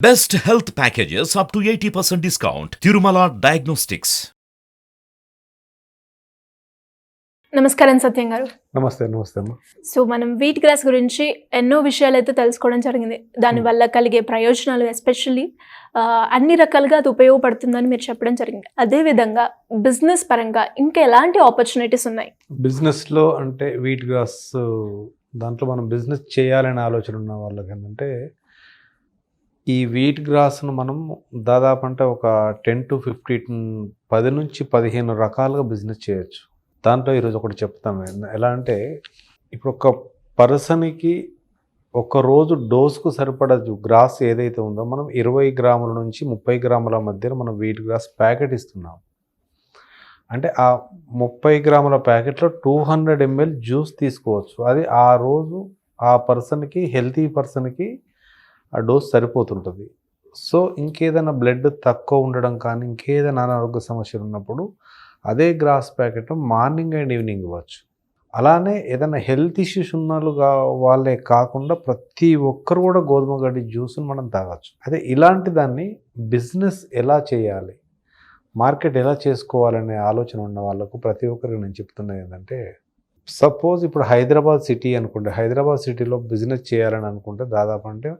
Best health packages up to 80% discount. Tirumala Diagnostics. నమస్కారం సత్యం గారు. నమస్తే అమ్మా. సో మనం వీట్ గ్రాస్ గురించి ఎన్నో విషయాలు అయితే తెలుసుకోవడం జరిగింది. దానివల్ల కలిగే ప్రయోజనాలు ఎస్పెషల్లీ అన్ని రకాలుగా అది ఉపయోగపడుతుందని మీరు చెప్పడం జరిగింది. అదేవిధంగా బిజినెస్ పరంగా ఇంకా ఎలాంటి ఆపర్చునిటీస్ ఉన్నాయి? బిజినెస్లో అంటే వీట్ గ్రాస్ దాంట్లో మనం బిజినెస్ చేయాలనే ఆలోచన ఉన్న వాళ్ళకి ఏంటంటే ఈ వీట్ గ్రాస్ను మనం దాదాపు అంటే ఒక 10 to 15 10 నుంచి 15 రకాలుగా బిజినెస్ చేయొచ్చు. దాంట్లో ఈరోజు ఒకటి చెప్తాము. ఎలా అంటే ఇప్పుడు ఒక పర్సన్కి రోజు డోస్కు సరిపడా గ్రాస్ ఏదైతే ఉందో మనం 20 గ్రాముల నుంచి 30 గ్రాముల మధ్యలో మనం వీట్ గ్రాస్ ప్యాకెట్ ఇస్తున్నాం. అంటే ఆ 30 గ్రాముల ప్యాకెట్లో 200 ml జ్యూస్ తీసుకోవచ్చు. అది ఆ రోజు ఆ పర్సన్కి హెల్తీ పర్సన్కి ఆ డోస్ సరిపోతుంటుంది. సో ఇంకేదైనా బ్లడ్ తక్కువ ఉండడం కానీ ఇంకేదైనా అనారోగ్య సమస్యలు ఉన్నప్పుడు అదే గ్రాస్ ప్యాకెట్ మార్నింగ్ అండ్ ఈవినింగ్ ఇవ్వచ్చు. అలానే ఏదైనా హెల్త్ ఇష్యూస్ ఉన్న వాళ్ళే కాకుండా ప్రతి ఒక్కరు కూడా గోధుమ గడ్డి జ్యూస్ని మనం తాగొచ్చు. అదే ఇలాంటి దాన్ని బిజినెస్ ఎలా చేయాలి, మార్కెట్ ఎలా చేసుకోవాలనే ఆలోచన ఉన్న వాళ్ళకు ప్రతి ఒక్కరికి నేను చెప్తున్నది ఏంటంటే, సపోజ్ ఇప్పుడు హైదరాబాద్ సిటీ అనుకుంటే, హైదరాబాద్ సిటీలో బిజినెస్ చేయాలని అనుకుంటే దాదాపు అంటే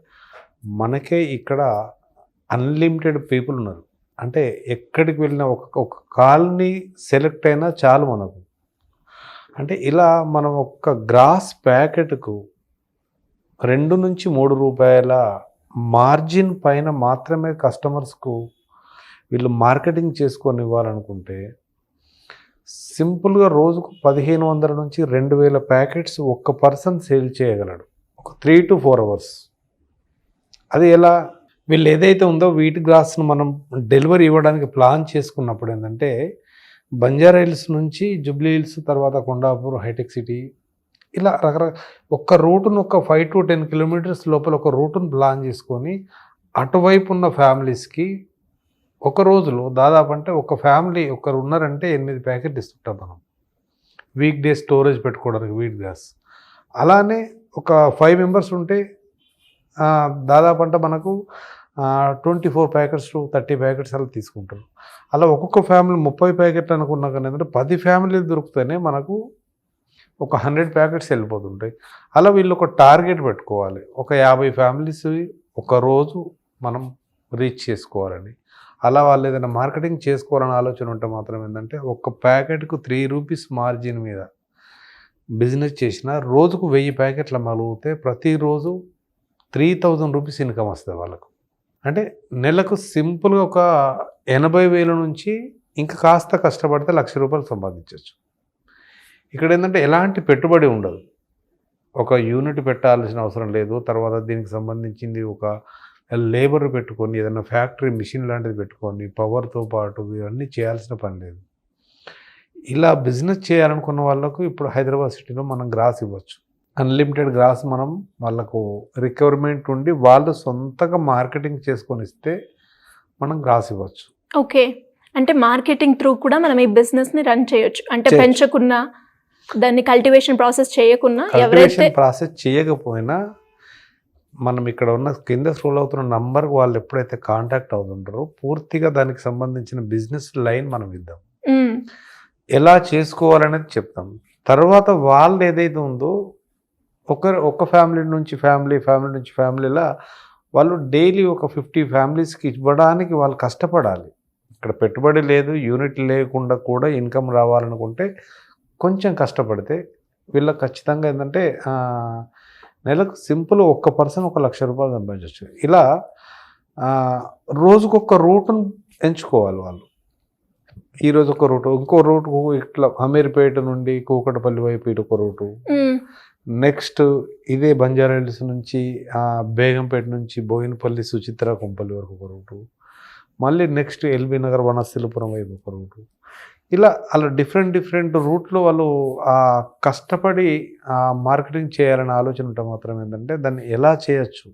మనకే ఇక్కడ అన్లిమిటెడ్ పీపుల్ ఉన్నారు. అంటే ఎక్కడికి వెళ్ళినా ఒక కాలనీ సెలెక్ట్ అయినా చాలు మనకు. అంటే ఇలా మనం ఒక గ్రాస్ ప్యాకెట్కు 2 నుంచి 3 రూపాయల మార్జిన్ పైన మాత్రమే కస్టమర్స్కు వీళ్ళు మార్కెటింగ్ చేసుకొని ఇవ్వాలనుకుంటే సింపుల్గా రోజుకు 1500 నుంచి 2000 ప్యాకెట్స్ ఒక్క పర్సన్ సేల్ చేయగలడు ఒక 3 to 4 hours. అది ఎలా? వీళ్ళు ఏదైతే ఉందో వీట్ గ్రాస్ను మనం డెలివరీ ఇవ్వడానికి ప్లాన్ చేసుకున్నప్పుడు ఏంటంటే బంజారా హిల్స్ నుంచి జూబ్లీ హిల్స్, తర్వాత కొండాపూర్, హైటెక్ సిటీ, ఇలా రకరకాల ఒక్క రూటును ఒక 5 to 10 kilometers లోపల ఒక రూటును ప్లాన్ చేసుకొని అటువైపు ఉన్న ఫ్యామిలీస్కి ఒక రోజులో దాదాపు అంటే ఒక ఫ్యామిలీ ఒకరు ఉన్నారంటే 8 ప్యాకెట్ ఇస్తుంటాం మనం వీక్ డే స్టోరేజ్ పెట్టుకోవడానికి వీట్ గ్రాస్. అలానే ఒక 5 members ఉంటే దాదాపు అంటే మనకు 24 ప్యాకెట్స్ to 30 ప్యాకెట్స్ అలా తీసుకుంటారు. అలా ఒక్కొక్క ఫ్యామిలీ 30 ప్యాకెట్లు అనుకున్నా కానీ ఏంటంటే 10 ఫ్యామిలీలు దొరికితేనే మనకు ఒక 100 ప్యాకెట్స్ వెళ్ళిపోతుంటాయి. అలా వీళ్ళు ఒక టార్గెట్ పెట్టుకోవాలి, ఒక 50 ఫ్యామిలీస్ ఒకరోజు మనం రీచ్ చేసుకోవాలని. అలా వాళ్ళు ఏదైనా మార్కెటింగ్ చేసుకోవాలని ఆలోచన ఉంటే మాత్రం ఏంటంటే ఒక్క ప్యాకెట్కు 3 రూపీస్ మార్జిన్ మీద బిజినెస్ చేసిన రోజుకు 1000 ప్యాకెట్లు మలుగుతే ప్రతిరోజు 3000 రూపీస్ ఇన్కమ్ వస్తుంది వాళ్ళకు. అంటే నెలకు సింపుల్గా ఒక 80,000 నుంచి ఇంకా కాస్త కష్టపడితే 1,00,000 రూపాయలు సంపాదించవచ్చు. ఇక్కడ ఏంటంటే ఎలాంటి పెట్టుబడి ఉండదు, ఒక యూనిట్ పెట్టాల్సిన అవసరం లేదు. తర్వాత దీనికి సంబంధించింది ఒక లేబర్ పెట్టుకొని ఏదైనా ఫ్యాక్టరీ మిషన్ లాంటిది పెట్టుకొని పవర్తో పాటు ఇవన్నీ చేయాల్సిన పని లేదు. ఇలా బిజినెస్ చేయాలనుకున్న వాళ్ళకు ఇప్పుడు హైదరాబాద్ సిటీలో మనం గ్రాస్ ఇవ్వచ్చు. అన్లిమిటెడ్ గ్రాస్ మనం వాళ్ళకు రిక్వైర్మెంట్ ఉండి వాళ్ళు సొంతగా మార్కెటింగ్ చేసుకొని ఇస్తే మనం గ్రాస్ ఇవ్వచ్చు. ఓకే, అంటే మార్కెటింగ్ త్రూ కూడా మనం ఈ బిజినెస్ని రన్ చేయొచ్చు. అంటే పెంచకున్నా దాన్ని కల్టివేషన్ ప్రాసెస్ చేయకున్నా, ఎవరైతే ప్రాసెస్ చేయకపోయినా మనం ఇక్కడ ఉన్న కింద స్క్రోల్ అవుతున్న నంబర్కి వాళ్ళు ఎప్పుడైతే కాంటాక్ట్ అవుతుంటారో పూర్తిగా దానికి సంబంధించిన బిజినెస్ లైన్ మనం ఇద్దాం, ఎలా చేసుకోవాలనేది చెప్తాం. తర్వాత వాళ్ళు ఏదైతే ఉందో ఒక ఫ్యామిలీ నుంచి ఫ్యామిలీలా వాళ్ళు డైలీ ఒక 50 ఫ్యామిలీస్కి ఇవ్వడానికి వాళ్ళు కష్టపడాలి. ఇక్కడ పెట్టుబడి లేదు, యూనిట్ లేకుండా కూడా ఇన్కమ్ రావాలనుకుంటే కొంచెం కష్టపడితే వీళ్ళకి ఖచ్చితంగా ఏంటంటే నెలకు సింపుల్ ఒక్క పర్సన్ 1,00,000 రూపాయలు సంపాదించవచ్చు. ఇలా రోజుకొక రూటును ఎంచుకోవాలి వాళ్ళు. ఈరోజు ఒక రూటు, ఇంకో రూటు ఇట్లా అమీర్పేట నుండి కూకటపల్లి వైపు ఇటు ఒక రూటు, నెక్స్ట్ ఇదే బంజారా హిల్స్ నుంచి బేగంపేట నుంచి బోయినపల్లి సుచిత్ర కొంపల్లి వరకు ఒక రూటు, మళ్ళీ నెక్స్ట్ ఎల్బీ నగర్ వనస్థలిపురం వైపు ఒక రూటు. ఇలా అలా డిఫరెంట్ రూట్లో వాళ్ళు కష్టపడి మార్కెటింగ్ చేయాలనే ఆలోచన ఉంటే మాత్రం ఏంటంటే దాన్ని ఎలా చేయొచ్చు,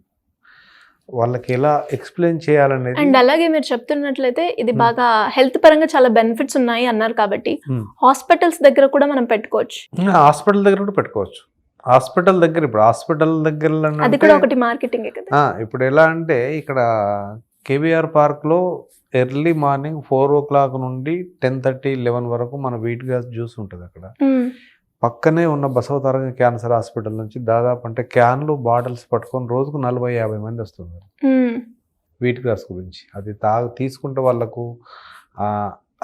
వాళ్ళకి ఎలా ఎక్స్ప్లెయిన్ చేయాలనేది. అండ్ అలాగే మీరు చెప్తున్నట్లయితే ఇది బాగా హెల్త్ పరంగా చాలా బెనిఫిట్స్ ఉన్నాయి అన్నారు కాబట్టి హాస్పిటల్స్ దగ్గర కూడా మనం పెట్టుకోవచ్చు. హాస్పిటల్ దగ్గర కూడా పెట్టుకోవచ్చు. హాస్పిటల్ దగ్గర, ఇప్పుడు హాస్పిటల్ దగ్గరలో అది కూడా ఒకటి మార్కెటింగ్ కదా. ఇప్పుడు ఎలా అంటే ఇక్కడ కేబీఆర్ పార్క్లో ఎర్లీ మార్నింగ్ 4 o'clock నుండి 10:30, 11 వరకు మన వీట్ గ్యాస్ జ్యూస్ ఉంటుంది అక్కడ. పక్కనే ఉన్న బసవతారక క్యాన్సర్ హాస్పిటల్ నుంచి దాదాపు అంటే క్యాన్లు బాటిల్స్ పట్టుకొని రోజుకు 40-50 మంది వస్తున్నారు వీట్ గ్యాస్ గురించి. అది తీసుకుంటే వాళ్ళకు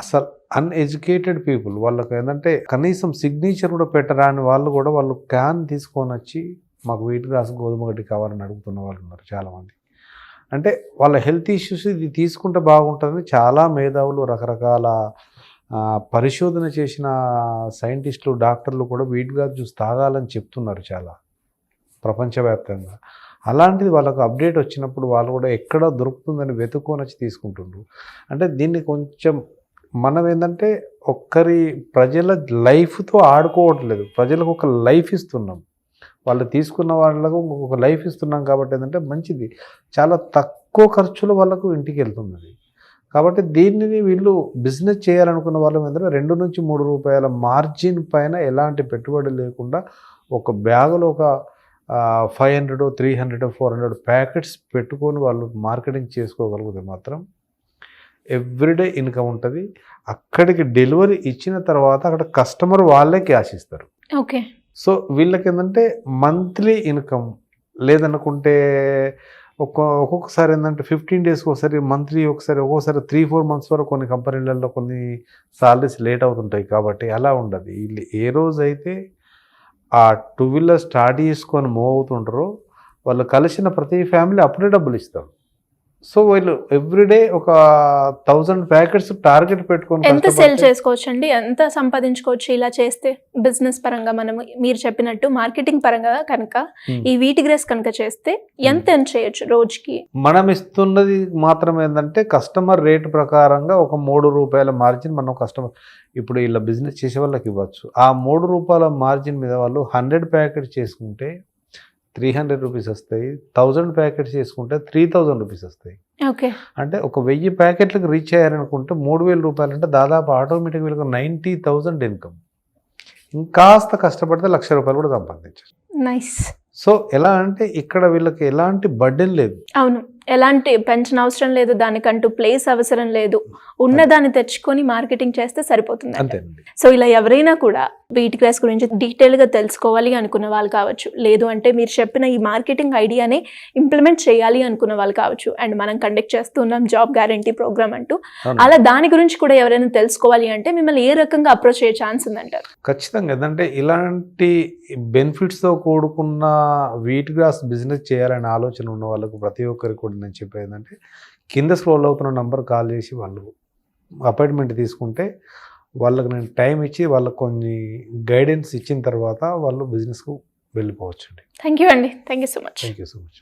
అసలు అన్ఎడ్యుకేటెడ్ పీపుల్, వాళ్ళకు ఏంటంటే కనీసం సిగ్నేచర్ కూడా పెట్టరాని వాళ్ళు కూడా వాళ్ళు క్యాన్ తీసుకొని వచ్చి మాకు వీట్ గ్యాస్ గోధుమ గడ్డి కావాలని అడుగుతున్న వాళ్ళు ఉన్నారు చాలామంది. అంటే వాళ్ళ హెల్త్ ఇష్యూస్ ఇది తీసుకుంటే బాగుంటుంది. చాలా మేధావులు, రకరకాల పరిశోధన చేసిన సైంటిస్టులు, డాక్టర్లు కూడా వీట్ గ్యాస్ జ్యూస్ తాగాలని చెప్తున్నారు చాలా ప్రపంచవ్యాప్తంగా. అలాంటిది వాళ్ళకు అప్డేట్ వచ్చినప్పుడు వాళ్ళు కూడా ఎక్కడ దొరుకుతుందని వెతుక్కొని వచ్చి తీసుకుంటుండ్రు. అంటే దీన్ని కొంచెం మనం ఏంటంటే ప్రజల లైఫ్తో ఆడుకోవట్లేదు, ప్రజలకు ఒక లైఫ్ ఇస్తున్నాం. వాళ్ళు తీసుకున్న వాళ్ళకు ఒక లైఫ్ ఇస్తున్నాం కాబట్టి ఏంటంటే మంచిది, చాలా తక్కువ ఖర్చులో వాళ్ళకు ఇంటికి వెళ్తున్నది. కాబట్టి దీనిని వీళ్ళు బిజినెస్ చేయాలనుకున్న వాళ్ళు ఏంటంటే 2 నుంచి 3 రూపాయల మార్జిన్ పైన ఎలాంటి పెట్టుబడి లేకుండా ఒక బ్యాగులో ఒక 500, 300, 400 ప్యాకెట్స్ పెట్టుకొని వాళ్ళు మార్కెటింగ్ చేసుకోగలిగితే మాత్రం ఎవ్రీడే ఇన్కమ్ ఉంటుంది. అక్కడికి డెలివరీ ఇచ్చిన తర్వాత అక్కడ కస్టమర్ వాళ్ళే క్యాష్ ఇస్తారు. ఓకే. సో వీళ్ళకి ఏంటంటే మంత్లీ ఇన్కమ్ లేదనుకుంటే ఒక్కొక్కసారి ఏంటంటే 15 days ఒకసారి, మంత్లీ ఒకసారి, ఒక్కొక్కసారి 3-4 months వరకు కొన్ని కంపెనీలలో కొన్ని సాలరీస్ లేట్ అవుతుంటాయి. కాబట్టి అలా ఉండదు. వీళ్ళు ఏ రోజైతే ఆ 2-wheeler స్టార్ట్ చేసుకొని మూవ్ అవుతుంటారో వాళ్ళు కలిసిన ప్రతి ఫ్యామిలీ అప్పుడే డబ్బులు ఇస్తారు. సో వీళ్ళు ఎవ్రీడే ఒక 1000 ప్యాకెట్స్ టార్గెట్ పెట్టుకొని ఎంత సెల్ చేసుకోవచ్చు అండి, ఎంత సంపాదించుకోవచ్చు ఇలా చేస్తే? బిజినెస్ పరంగా మనం మీరు చెప్పినట్టు మార్కెటింగ్ పరంగా కనుక ఈ వీట్ గ్రాస్ కనుక చేస్తే ఎంత చేయొచ్చు రోజుకి? మనం ఇస్తున్నది మాత్రం ఏంటంటే కస్టమర్ రేట్ ప్రకారంగా ఒక 3 రూపాయల మార్జిన్ మనం కస్టమర్ ఇప్పుడు ఇలా బిజినెస్ చేసే వాళ్ళకి ఇవ్వచ్చు. ఆ 3 రూపాయల మార్జిన్ మీద వాళ్ళు 100 ప్యాకెట్స్ చేసుకుంటే 300 రూపీస్ వస్తాయి. 1000 ప్యాకెట్స్ చేసుకుంటే 3000 రూపీస్ వస్తాయి. ఓకే. అంటే ఒక 1000 ప్యాకెట్లకు రీచ్ అయ్యారనుకుంటే 3000 రూపాయలు అంటే దాదాపు ఆటోమేటిక్ వీళ్ళకి 90,000 ఇన్కమ్. ఇంకాస్త కష్టపడితే 1,00,000 రూపాయలు కూడా సంపాదించారు. నైస్. సో ఎలా అంటే ఇక్కడ వీళ్ళకి ఎలాంటి బర్డెన్ లేదు. అవును, ఎలాంటి పెన్షన్ అవసరం లేదు, దానికంటూ ప్లేస్ అవసరం లేదు, ఉన్నదాన్ని తెచ్చుకొని మార్కెటింగ్ చేస్తే సరిపోతుంది. అంతేనండి. సో ఇలా ఎవరైనా కూడా వీట్ గ్రాస్ గురించి డీటెయిల్గా తెలుసుకోవాలి అనుకున్న వాళ్ళు కావచ్చు, లేదు అంటే మీరు చెప్పిన ఈ మార్కెటింగ్ ఐడియాని ఇంప్లిమెంట్ చేయాలి అనుకున్న వాళ్ళు కావచ్చు, అండ్ మనం కండక్ట్ చేస్తున్నాం జాబ్ గ్యారంటీ ప్రోగ్రామ్ అంటూ, అలా దాని గురించి కూడా ఎవరైనా తెలుసుకోవాలి అంటే మిమ్మల్ని ఏ రకంగా అప్రోచ్ అయ్యే ఛాన్స్ ఉందంటారు? ఖచ్చితంగా. ఏంటంటే ఇలాంటి బెనిఫిట్స్తో కూడుకున్న వీట్ గ్రాస్ బిజినెస్ చేయాలనే ఆలోచన ఉన్న వాళ్ళకు ప్రతి ఒక్కరికి కూడా నేను చెప్పేది ఏంటంటే కింద స్క్రోల్ అవుతున్న నంబర్ కాల్ చేసి వాళ్ళు అపాయింట్మెంట్ తీసుకుంటే వాళ్ళకి నేను టైం ఇచ్చి వాళ్ళకి కొన్ని గైడెన్స్ ఇచ్చిన తర్వాత వాళ్ళు బిజినెస్కు వెళ్ళిపోవచ్చు అండి. థ్యాంక్ యూ అండి. Thank you so much. Thank you so much.